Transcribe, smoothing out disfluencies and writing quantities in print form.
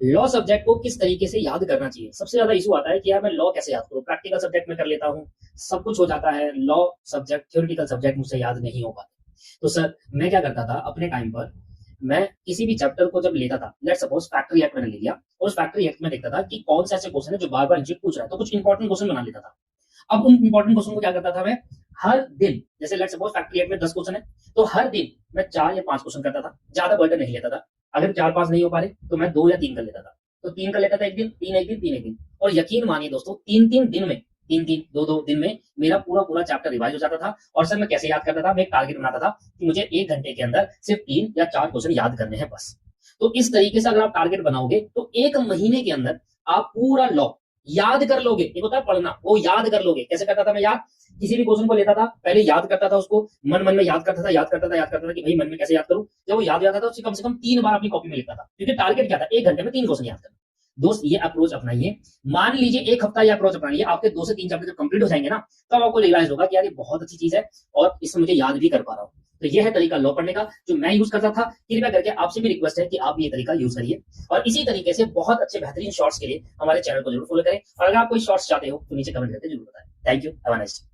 Law subject को किस तरीके से याद करना चाहिए। सबसे ज्यादा इशू आता है कि यार मैं लॉ कैसे याद करूं, प्रैक्टिकल सब्जेक्ट में कर लेता हूं, सब कुछ हो जाता है, लॉ सब्जेक्ट थ्योरेटिकल सब्जेक्ट मुझसे याद नहीं हो पाते। तो सर मैं क्या करता था अपने टाइम पर, मैं किसी भी चैप्टर को जब लेता था, लेट सपोज फैक्ट्री एक्ट मैंने ले लिया, और उस फैक्ट्री एक्ट में देखता था कि कौन से ऐसे क्वेश्चन है जो बार बार इंस्टीट्यूट पूछ रहा है, तो कुछ इंपॉर्टेंट क्वेश्चन बना लेता था। अब उन इंपॉर्टेंट क्वेश्चन को क्या करता था मैं, हर दिन, जैसे लेट सपोज फैक्ट्री एक्ट में 10 क्वेश्चन है, तो हर दिन मैं 4 या 5 क्वेश्चन करता था, ज्यादा बर्डन नहीं लेता था। अगर 4-5 नहीं हो पा रहे तो मैं 2 या 3 कर लेता था। तो 3 कर लेता था एक दिन, 3 एक दिन, 3 एक दिन, और यकीन मानिए दोस्तों 3-3 दिन में, 3-3 2-2 दिन में मेरा पूरा पूरा चैप्टर रिवाइज हो जाता था। और सर मैं कैसे याद करता था, मैं एक टारगेट बनाता था कि मुझे 1 घंटे के अंदर सिर्फ 3 या 4 क्वेश्चन याद करने हैं बस। तो इस तरीके से अगर आप टारगेट बनाओगे तो 1 महीने के अंदर आप पूरा लॉ याद कर लोगे। एक होता है पढ़ना, वो याद कर लोगे। कैसे करता था मैं याद, किसी भी क्वेश्चन को लेता था, पहले याद करता था उसको, मन मन में याद करता था, याद करता था, याद करता था कि भाई मन में कैसे याद करूं। जब वो याद आता था उससे कम से कम 3 बार अपनी कॉपी में लिखता था, क्योंकि टारगेट क्या था, 1 घंटे में 3 क्वेश्चन याद करना। दोस्त ये अप्रोच अपनाइए। मान लीजिए 1 हफ्ता ये अप्रोच अपनाइए, आपके 2 से 3 चैप्टर जब कंप्लीट हो जाएंगे ना, तब आपको रियलाइज होगा कि यार ये बहुत अच्छी चीज है और इसमें मुझे याद भी कर पा रहा हूँ। तो यह है तरीका लॉ पढ़ने का जो मैं यूज करता था। कृपया करके आपसे भी रिक्वेस्ट है कि आप ये तरीका यूज करिए, और इसी तरीके से बहुत अच्छे बेहतरीन शॉर्ट्स के लिए हमारे चैनल को जरूर फॉलो करें। और अगर आप कोई शॉर्ट्स चाहते हो तो नीचे कमेंट करके जरूर बताएं। Thank you, have a nice day.